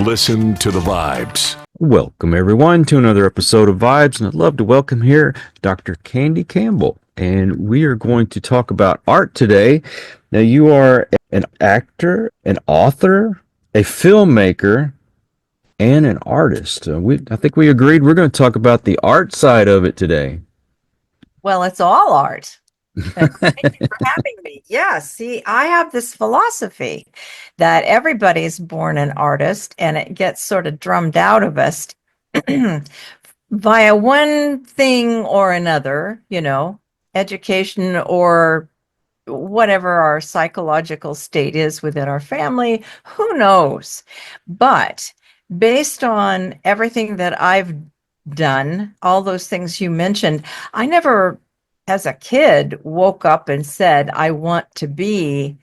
Listen to the vibes. Welcome, everyone, to another episode of Vibes, and I'd love to welcome here Dr. Candy Campbell, and we are going to talk about art today. Now, you are an actor, an author, a filmmaker, and an artist. I think we agreed we're going to talk about the art side of it today. Well, it's all art. And thank you for having me. Yeah, see, I have this philosophy that everybody is born an artist and it gets sort of drummed out of us via one thing or another, education or whatever our psychological state is within our family, who knows? But based on everything that I've done, all those things you mentioned, I never as a kid woke up and said, I want to be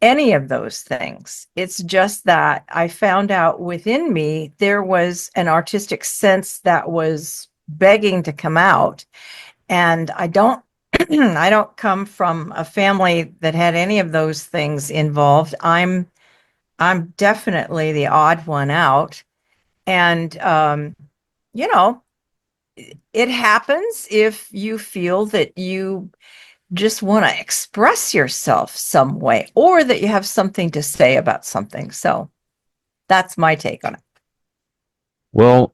any of those things. It's just that I found out within me there was an artistic sense that was begging to come out. And I don't I don't come from a family that had any of those things involved. I'm definitely the odd one out. And you know, it happens if you feel that you just want to express yourself some way or that you have something to say about something. So that's my take on it. Well,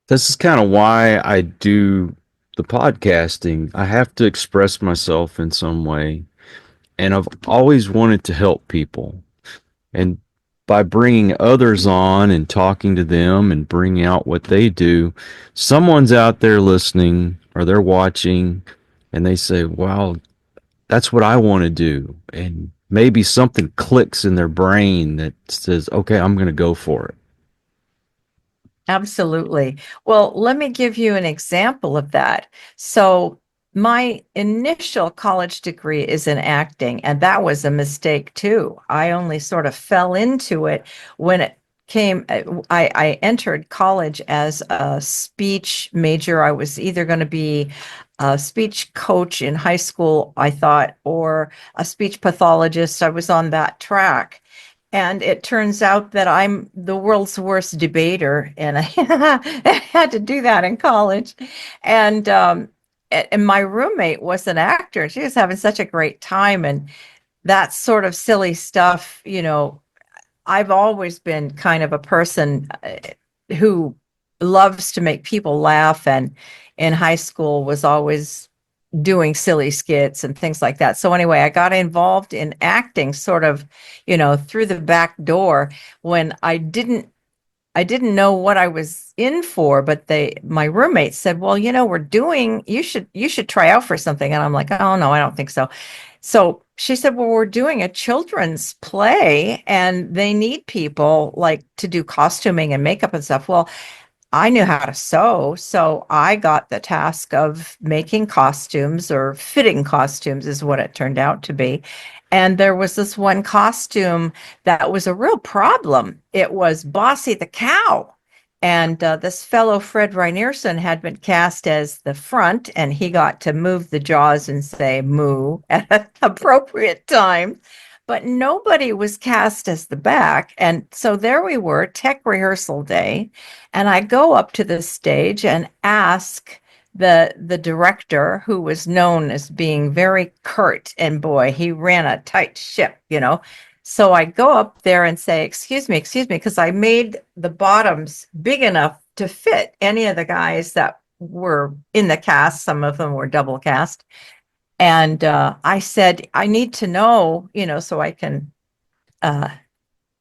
this is kind of why I do the podcasting. I have to express myself in some way, and I've always wanted to help people. And by bringing others on and talking to them and bringing out what they do, someone's out there listening or they're watching and they say, wow, that's what I want to do. And maybe something clicks in their brain that says, okay, I'm going to go for it. Absolutely. Well, let me give you an example of that. So my initial college degree is in acting, and that was a mistake too. I only sort of fell into it when it came. I entered college as a speech major. I was either going to be a speech coach in high school, I thought, or a speech pathologist. I was on that track. And it turns out that I'm the world's worst debater, and I had to do that in college. And my roommate was an actor, and she was having such a great time. And that sort of silly stuff, I've always been kind of a person who loves to make people laugh, and in high school was always doing silly skits and things like that. So anyway, I got involved in acting sort of, through the back door when I didn't know what I was in for, but my roommate said, well, you should try out for something. And I'm like, oh no, I don't think so. So she said, well, we're doing a children's play and they need people like to do costuming and makeup and stuff. Well, I knew how to sew, so I got the task of making costumes, or fitting costumes is what it turned out to be. And there was this one costume that was a real problem. It was Bossy the cow. And this fellow, Fred Reinerson, had been cast as the front, and he got to move the jaws and say moo at an appropriate time. But nobody was cast as the back. And so there we were, tech rehearsal day. And I go up to the stage and ask the director, who was known as being very curt, and boy, he ran a tight ship, So I go up there and say, excuse me, because I made the bottoms big enough to fit any of the guys that were in the cast. Some of them were double cast. And I said, I need to know, so I can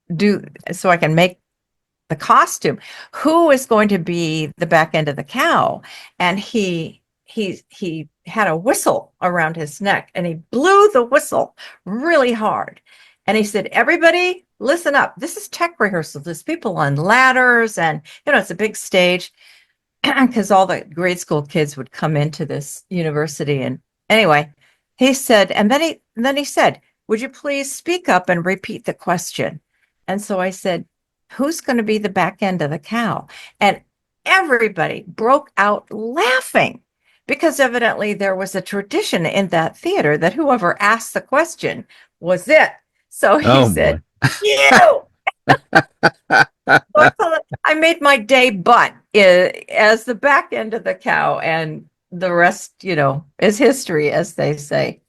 make the costume. Who is going to be the back end of the cow? And he had a whistle around his neck, and he blew the whistle really hard. And he said, everybody, listen up. This is tech rehearsal. There's people on ladders, and it's a big stage because all the grade school kids would come into this university. And anyway, he said, and then he said, would you please speak up and repeat the question? And so I said, who's going to be the back end of the cow? And everybody broke out laughing, because evidently there was a tradition in that theater that whoever asked the question was it. So he said, you. I made my day butt as the back end of the cow, and the rest, is history, as they say.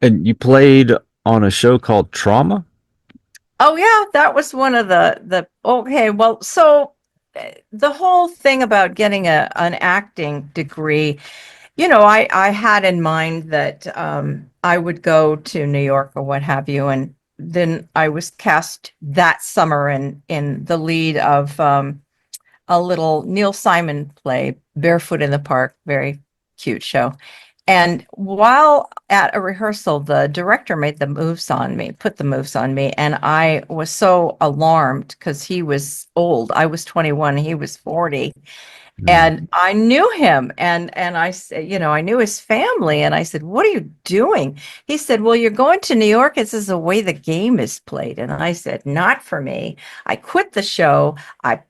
And you played on a show called Trauma? Oh yeah, that was one of the okay, well, so the whole thing about getting an acting degree, I had in mind that I would go to New York or what have you, and then I was cast that summer in the lead of a little Neil Simon play, Barefoot in the Park, very cute show. And while at a rehearsal, the director made the moves on me, put the moves on me, and I was so alarmed because he was old. I was 21, he was 40. And I knew him, and I said, I knew his family, and I said, "What are you doing?" He said, "Well, you're going to New York. This is the way the game is played." And I said, "Not for me." I quit the show. I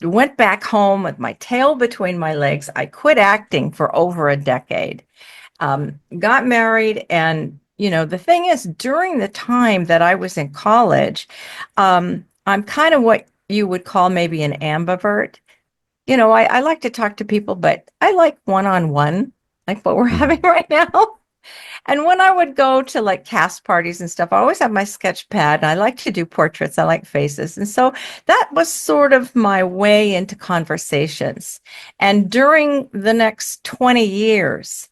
went back home with my tail between my legs. I quit acting for over a decade, got married. And, the thing is, during the time that I was in college, I'm kind of what you would call maybe an ambivert. I like to talk to people, but I like one-on-one, like what we're having right now. And when I would go to like cast parties and stuff, I always have my sketch pad, and I like to do portraits. I like faces. And so that was sort of my way into conversations. And during the next 20 years,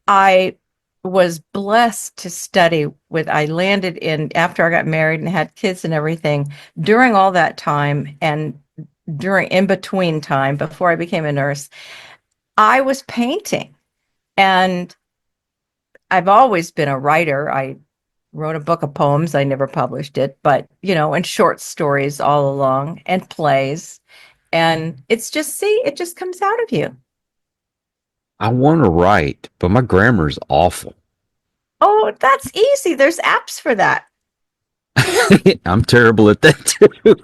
I was blessed to study I landed in, after I got married and had kids and everything, during all that time and during in between time before I became a nurse, I was painting. And I've always been a writer. I wrote a book of poems. I never published it, but and short stories all along and plays. And it just comes out of you. I want to write, but my grammar is awful. Oh, that's easy. There's apps for that. I'm terrible at that too.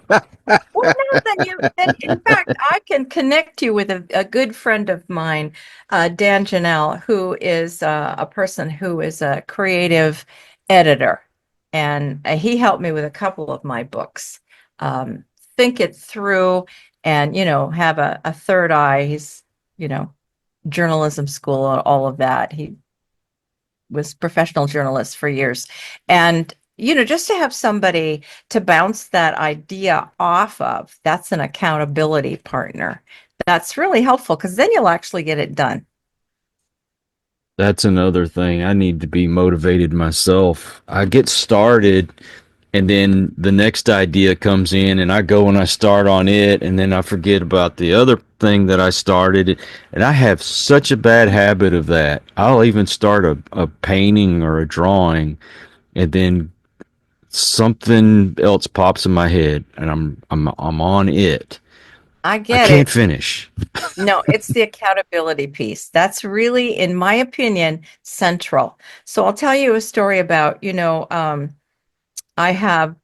Well, no, then in fact, I can connect you with a good friend of mine, Dan Janelle, who is a person who is a creative editor. And he helped me with a couple of my books. Um, think it through and, have a third eye. He's, you know, journalism school and all of that. He was professional journalist for years. And, just to have somebody to bounce that idea off of, that's an accountability partner. That's really helpful because then you'll actually get it done. That's another thing. I need to be motivated myself. I get started and then the next idea comes in and I go and I start on it and then I forget about the other thing that I started. And I have such a bad habit of that. I'll even start a painting or a drawing and then something else pops in my head and I'm on it. I I get can't it. finish. No, it's the accountability piece. That's really, in my opinion, central. So I'll tell you a story about, I have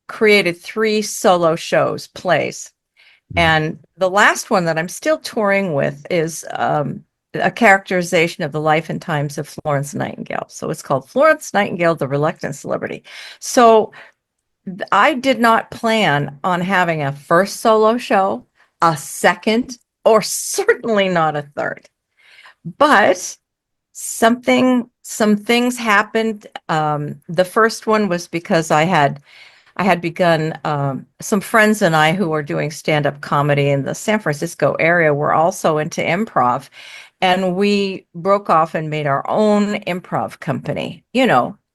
created 3 solo shows, plays. And the last one that I'm still touring with is a characterization of the life and times of Florence Nightingale. So it's called Florence Nightingale, the Reluctant Celebrity. So I did not plan on having a first solo show, a second, or certainly not a third. But some things happened. The first one was because I had begun, some friends and I who were doing stand-up comedy in the San Francisco area were also into improv. And we broke off and made our own improv company.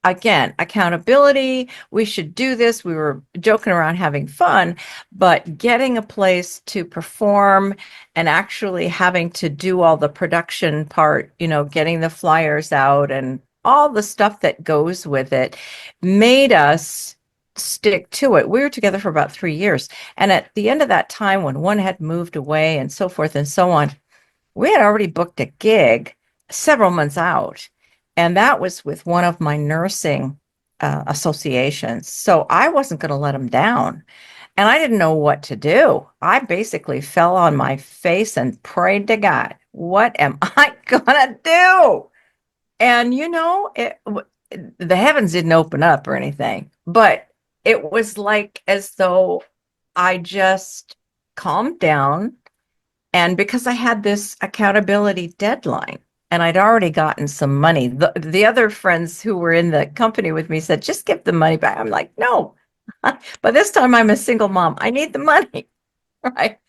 Again, accountability. We should do this. We were joking around, having fun, but getting a place to perform and actually having to do all the production part, getting the flyers out and all the stuff that goes with it made us stick to it. We were together for about 3 years. And at the end of that time, when one had moved away and so forth and so on, we had already booked a gig several months out. And that was with one of my nursing associations. So I wasn't going to let them down. And I didn't know what to do. I basically fell on my face and prayed to God, what am I going to do? And, the heavens didn't open up or anything, but it was like as though I just calmed down. And because I had this accountability deadline and I'd already gotten some money, the other friends who were in the company with me said, just give the money back. I'm like, no, but this time I'm a single mom. I need the money. Right.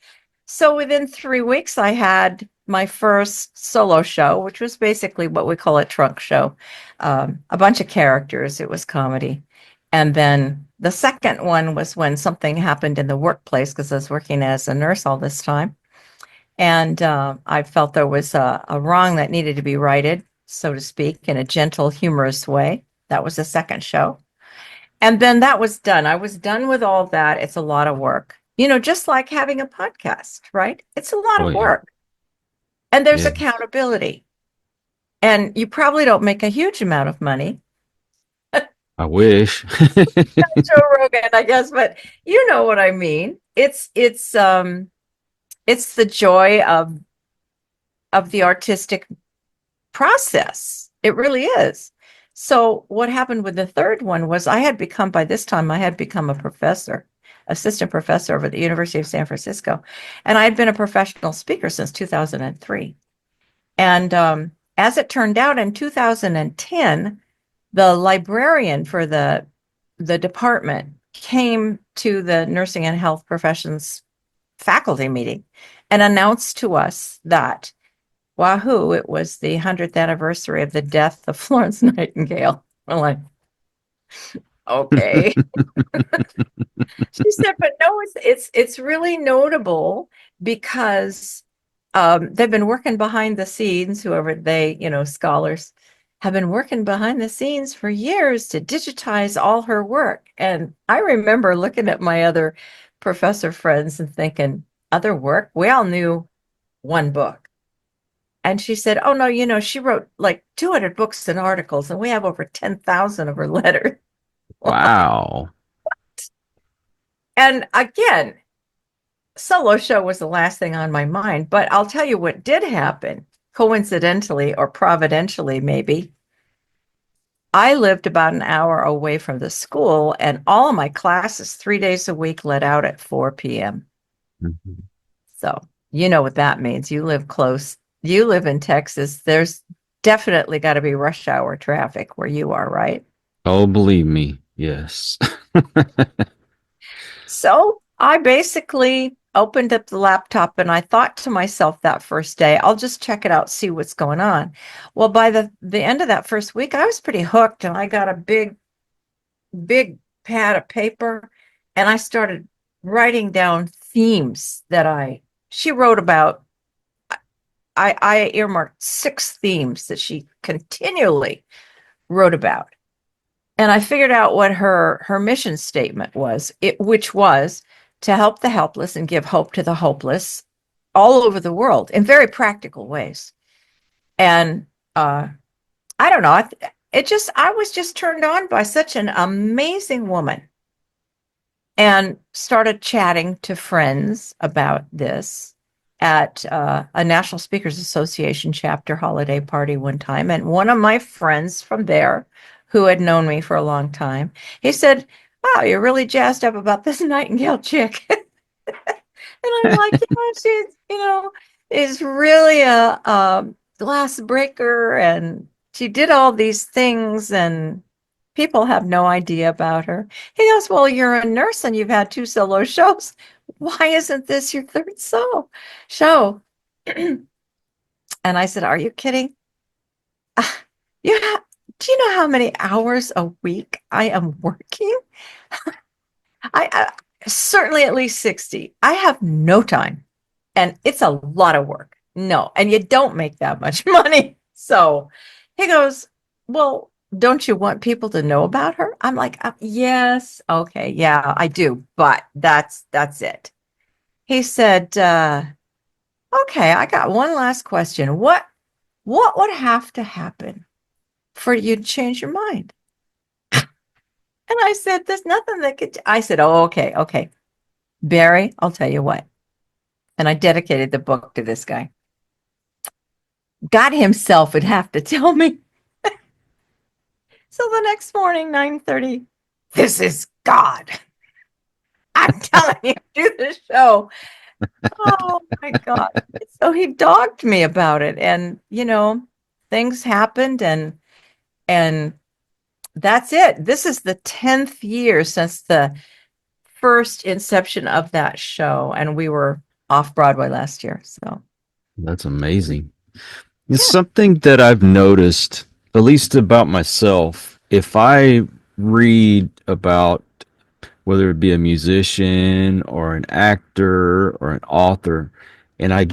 So within 3 weeks, I had my first solo show, which was basically what we call a trunk show, a bunch of characters. It was comedy. And then the second one was when something happened in the workplace because I was working as a nurse all this time. And I felt there was a wrong that needed to be righted, so to speak, in a gentle, humorous way. That was the second show. And then that was done. I was done with all that. It's a lot of work, just like having a podcast, right? It's a lot Oh of yeah. work. And there's Yeah. accountability. And you probably don't make a huge amount of money. I wish. Joe Rogan, I guess, but you know what I mean. It's the joy of the artistic process. It really is. So what happened with the third one was by this time I had become a professor, assistant professor over at the University of San Francisco. And I had been a professional speaker since 2003. And as it turned out in 2010, the librarian for the department came to the nursing and health professions faculty meeting and announced to us that wahoo, it was the 100th anniversary of the death of Florence Nightingale. I'm like, okay. She said, but no, it's really notable because they've been working behind the scenes, whoever scholars have been working behind the scenes for years to digitize all her work. And I remember looking at my other professor friends and thinking, other work? We all knew one book. And she said, oh, no, she wrote like 200 books and articles, and we have over 10,000 of her letters. Wow. And again, solo show was the last thing on my mind. But I'll tell you what did happen, coincidentally or providentially, maybe. I lived about an hour away from the school, and all of my classes 3 days a week let out at 4 p.m. Mhm. So you know what that means. You live close. You live in Texas. There's definitely got to be rush hour traffic where you are, right? Oh, believe me. Yes. So I basically opened up the laptop and I thought to myself that first day, I'll just check it out, see what's going on. Well, by the end of that first week, I was pretty hooked and I got a big pad of paper and I started writing down themes she wrote about. I earmarked 6 themes that she continually wrote about. And I figured out what her mission statement was, which was to help the helpless and give hope to the hopeless all over the world in very practical ways. And I don't know, I was just turned on by such an amazing woman and started chatting to friends about this at a National Speakers Association chapter holiday party one time. And one of my friends from there, who had known me for a long time, he said, wow, you're really jazzed up about this Nightingale chick. And I'm like, she's, is really a glass breaker and she did all these things and people have no idea about her. He goes, well, you're a nurse and you've had 2 solo shows. Why isn't this your third solo show? And I said, are you kidding? Ah, do you know how many hours a week I am working? I certainly at least 60. I have no time and it's a lot of work. No, and you don't make that much money. So he goes, well, don't you want people to know about her? I'm like, yes, okay, yeah, I do, but that's it. He said, okay, I got one last question. What would have to happen for you to change your mind? And I said, there's nothing that could. I said, oh, okay. Barry, I'll tell you what. And I dedicated the book to this guy. God himself would have to tell me. So the next morning, 9:30, this is God, I'm telling you, do the show. Oh my God. So he dogged me about it. And, things happened and that's it. This is the 10th year since the first inception of that show. And we were off Broadway last year. So That's amazing. It's something that I've noticed, at least about myself. If I read about whether it be a musician or an actor or an author, and I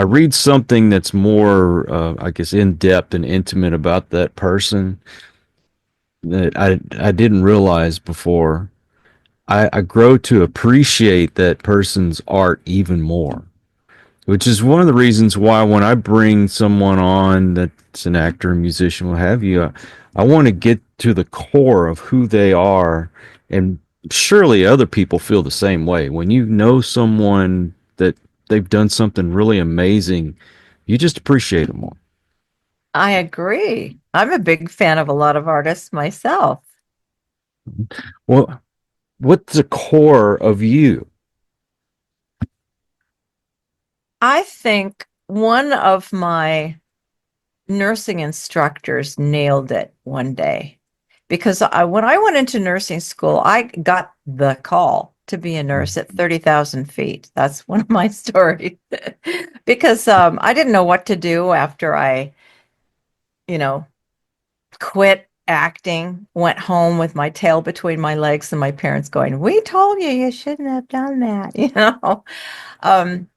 read something that's more, I guess, in depth and intimate about that person that I didn't realize before. I grow to appreciate that person's art even more, which is one of the reasons why when I bring someone on that's an actor, musician, what have you, I want to get to the core of who they are. And surely other people feel the same way. When you know someone that they've done something really amazing, you just appreciate them more. I agree. I'm a big fan of a lot of artists myself. Well, what's the core of you? I think one of my nursing instructors nailed it one day because when I went into nursing school, I got the call to be a nurse at 30,000 feet. That's one of my stories because I didn't know what to do after I, you know, quit acting, went home with my tail between my legs and my parents going, "We told you you shouldn't have done that." Um,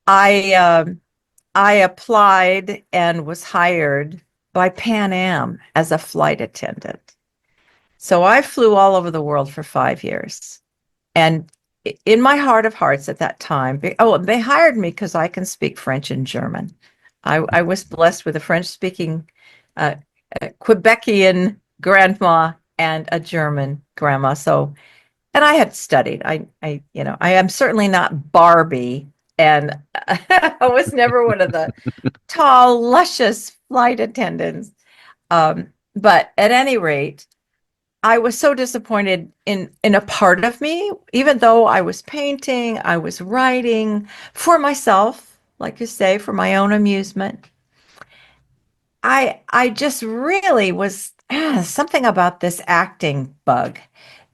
I I applied and was hired by Pan Am as a flight attendant. So I flew all over the world for 5 years. And in my heart of hearts at that time, they hired me because I can speak French and German. I was blessed with a French speaking uh, Quebecian grandma and a German grandma. So, and I had studied. I am certainly not Barbie, and I was never one of the tall, luscious flight attendants. But at any rate, I was so disappointed in a part of me, even though I was painting, I was writing for myself, like you say, for my own amusement. I just really was something about this acting bug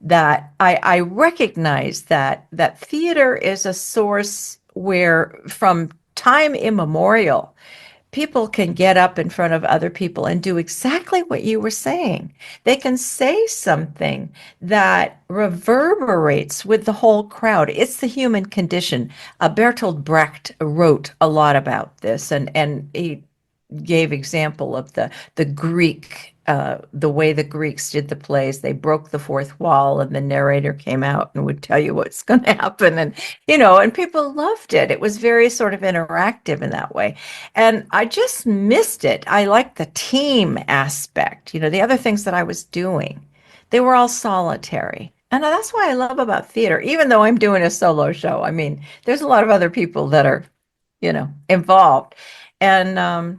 that I recognized that theater is a source where from time immemorial people can get up in front of other people and do exactly what you were saying. They can say something that reverberates with the whole crowd. It's the human condition. Bertolt Brecht wrote a lot about this, and he gave example of the Greek the way the Greeks did the plays. They broke the fourth wall, and the narrator came out and would tell you what's going to happen, and people loved it. It was very sort of interactive in that way, and I just missed it. I liked the team aspect. The other things that I was doing, they were all solitary. And that's why I love about theater, even though I'm doing a solo show. I mean, there's a lot of other people that are, involved. And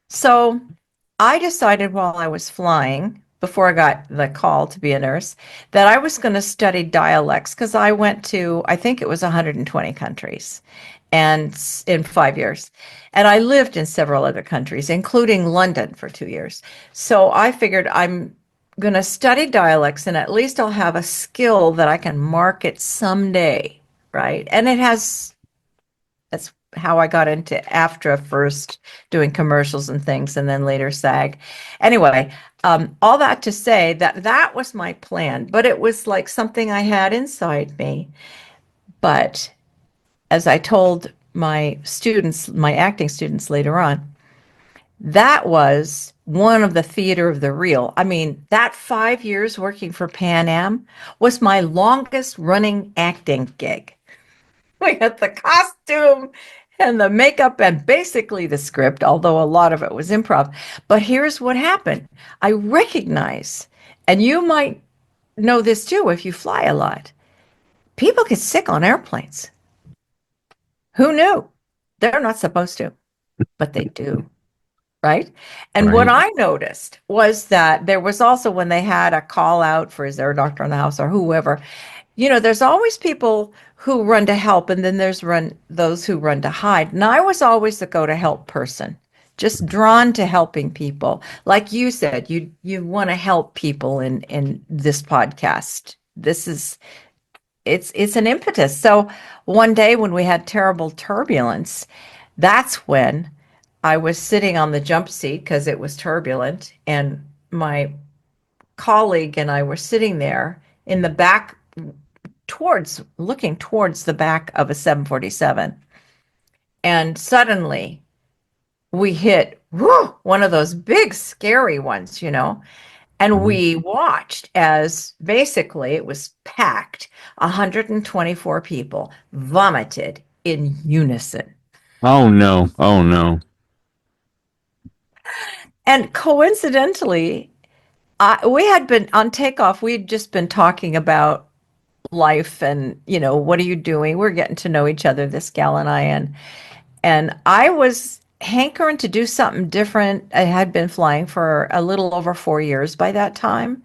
so I decided while I was flying, before I got the call to be a nurse, that I was going to study dialects because I went to, I think it was 120 countries and in 5 years. And I lived in several other countries, including London for 2 years. So I figured I'm going to study dialects and at least I'll have a skill that I can market someday, right? And that's how I got into AFTRA first, doing commercials and things, and then later SAG. Anyway, all that to say that was my plan, but it was like something I had inside me. But as I told my students, my acting students later on, that was one of the theater of the real. I mean, that 5 years working for Pan Am was my longest running acting gig. We had the costume and the makeup and basically the script, although a lot of it was improv. But here's what happened. I recognize, and you might know this too if you fly a lot, people get sick on airplanes. Who knew? They're not supposed to, but they do. right? And what Right. I noticed was that there was also when they had a call out for is there a doctor in the house or whoever, there's always people who run to help, and then there's run those who run to hide. And I was always the go to help person, just drawn to helping people. Like you said, you want to help people in this podcast. This is it's an impetus. So one day when we had terrible turbulence, that's when I was sitting on the jump seat because it was turbulent, and my colleague and I were sitting there in the back looking towards the back of a 747. And suddenly we hit one of those big, scary ones. And Mhm. we watched as basically it was packed. 124 people vomited in unison. Oh no. Oh no. And coincidentally, we had been on takeoff, we'd just been talking about life and, what are you doing? We're getting to know each other, this gal and I. And I was hankering to do something different. I had been flying for a little over 4 years by that time.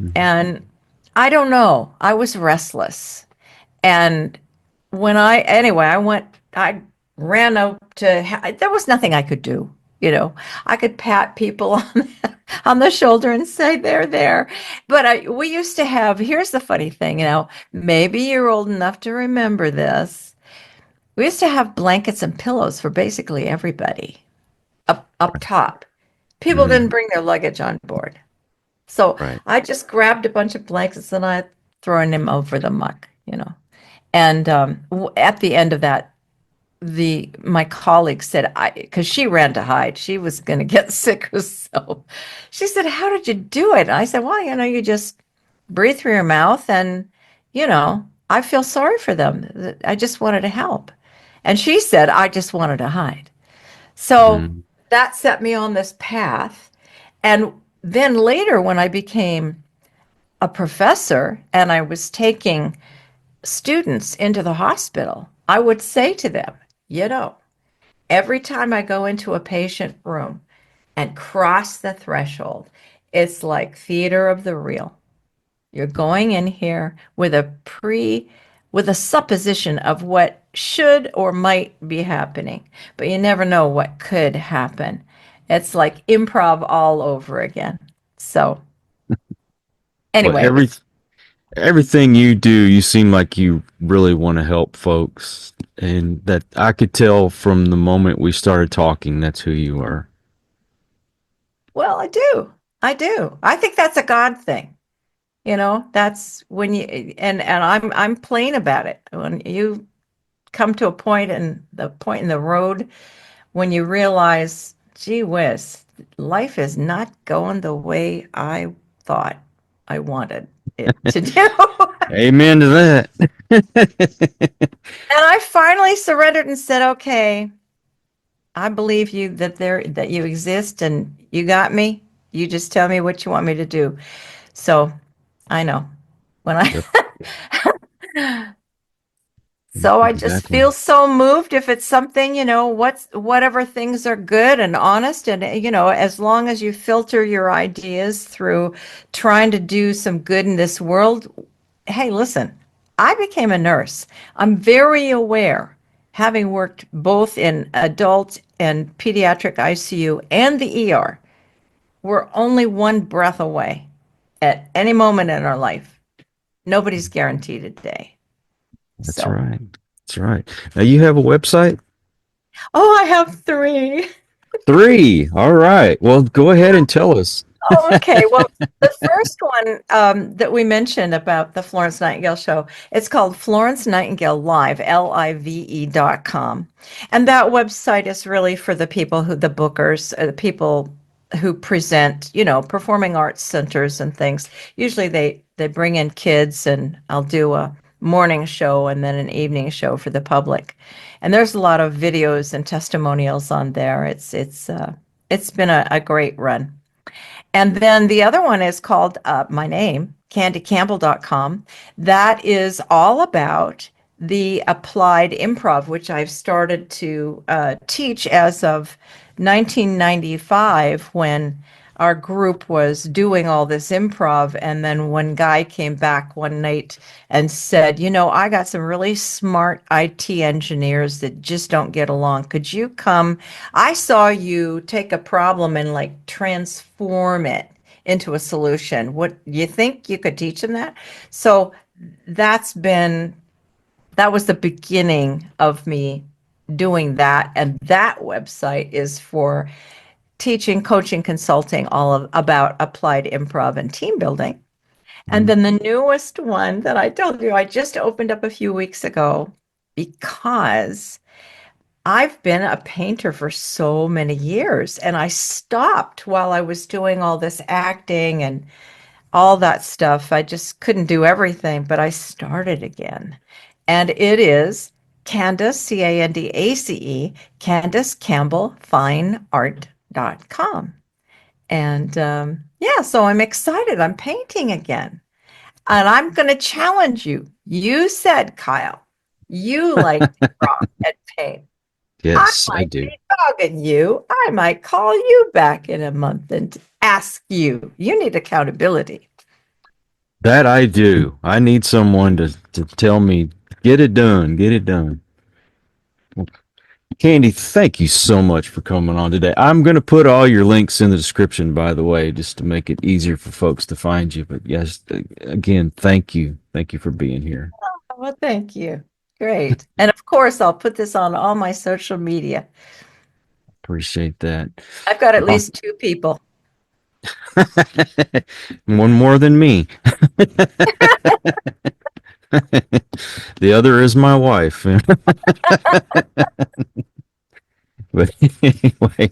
Mhm. And I don't know, I was restless. And I ran up there was nothing I could do. I could pat people on the shoulder and say, they're there. But we used to here's the funny thing, maybe you're old enough to remember this. We used to have blankets and pillows for basically everybody up top. People didn't Mhm. bring their luggage on board. So Right. I just grabbed a bunch of blankets and I throwing them over the muck. And at the end of that, my colleague said, I because she ran to hide. She was going to get sick herself. She said, "How did you do it?" And I said, "Well, you just breathe through your mouth, and I feel sorry for them. I just wanted to help." And she said, "I just wanted to hide." So Mhm. that set me on this path. And then later, when I became a professor and I was taking students into the hospital, I would say to them, you know, every time I go into a patient room and cross the threshold, it's like theater of the real. You're going in here with a supposition of what should or might be happening, but you never know what could happen. It's like improv all over again. So Well, anyway, everything you do, you seem like you really want to help folks, and that I could tell from the moment we started talking. That's who you are. well, I do. I do. I think that's a God thing. That's when and I'm plain about it. When you come to a point in the road when you realize, gee whiz, life is not going the way I thought I wanted it to do. Amen to that. And I finally surrendered and said, okay, I believe you that you exist and you got me. You just tell me what you want me to do. So I know when Yep. so I just Exactly. feel so moved if it's something, whatever things are good and honest. And, as long as you filter your ideas through trying to do some good in this world. Hey, listen, I became a nurse. I'm very aware, having worked both in adult and pediatric ICU and the ER, we're only one breath away at any moment in our life. Nobody's guaranteed a day. That's So, right. That's right. Now you have a website? oh, I have three. Three. All right. Well, go ahead and tell us. Oh, okay. Well, the first one that we mentioned about the Florence Nightingale show, it's called Florence Nightingale Live, live.com. And that website is really for the people the bookers, the people who present, performing arts centers and things. Usually they bring in kids, and I'll do a morning show and then an evening show for the public. And there's a lot of videos and testimonials on there. It's been a great run. And then the other one is called my name, candycampbell.com. That is all about the applied improv, which I've started to teach as of 1995 when our group was doing all this improv. And then one guy came back one night and said, I got some really smart IT engineers that just don't get along. Could you come? I saw you take a problem and like transform it into a solution. What you think you could teach them that? So that's been that was the beginning of me doing that. And that website is for teaching, coaching, consulting, about applied improv and team building. And then the newest one that I told you, I just opened up a few weeks ago because I've been a painter for so many years and I stopped while I was doing all this acting and all that stuff. I just couldn't do everything, but I started again. And it is Candace, Candace, Candace Campbell, fineart.com. And yeah, so I'm excited. I'm painting again. And I'm going to challenge you. You said, Kyle, you like to draw and paint. Yes, I I might do. be dogging you. I might call you back in a month and ask you. You need accountability. That I do. I need someone to tell me, get it done, get it done. Candy, thank you so much for coming on today. I'm going to put all your links in the description, by the way, just to make it easier for folks to find you. But yes, again, thank you. Thank you for being here. Well, thank you. Great. And of course, I'll put this on all my social media. Appreciate that. I've got at least two people. One more than me. The other is my wife. But anyway,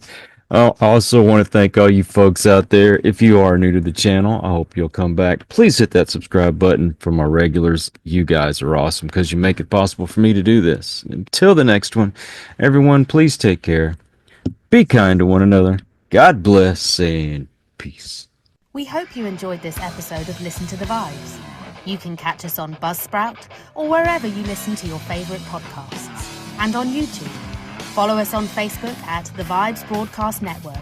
I also want to thank all you folks out there. If you are new to the channel, I hope you'll come back. Please hit that subscribe button for my regulars. You guys are awesome because you make it possible for me to do this. Until the next one, everyone, please take care. Be kind to one another. God bless and peace. We hope you enjoyed this episode of Listen to the Vibes. You can catch us on Buzzsprout or wherever you listen to your favourite podcasts, and on YouTube. Follow us on Facebook at The Vibes Broadcast Network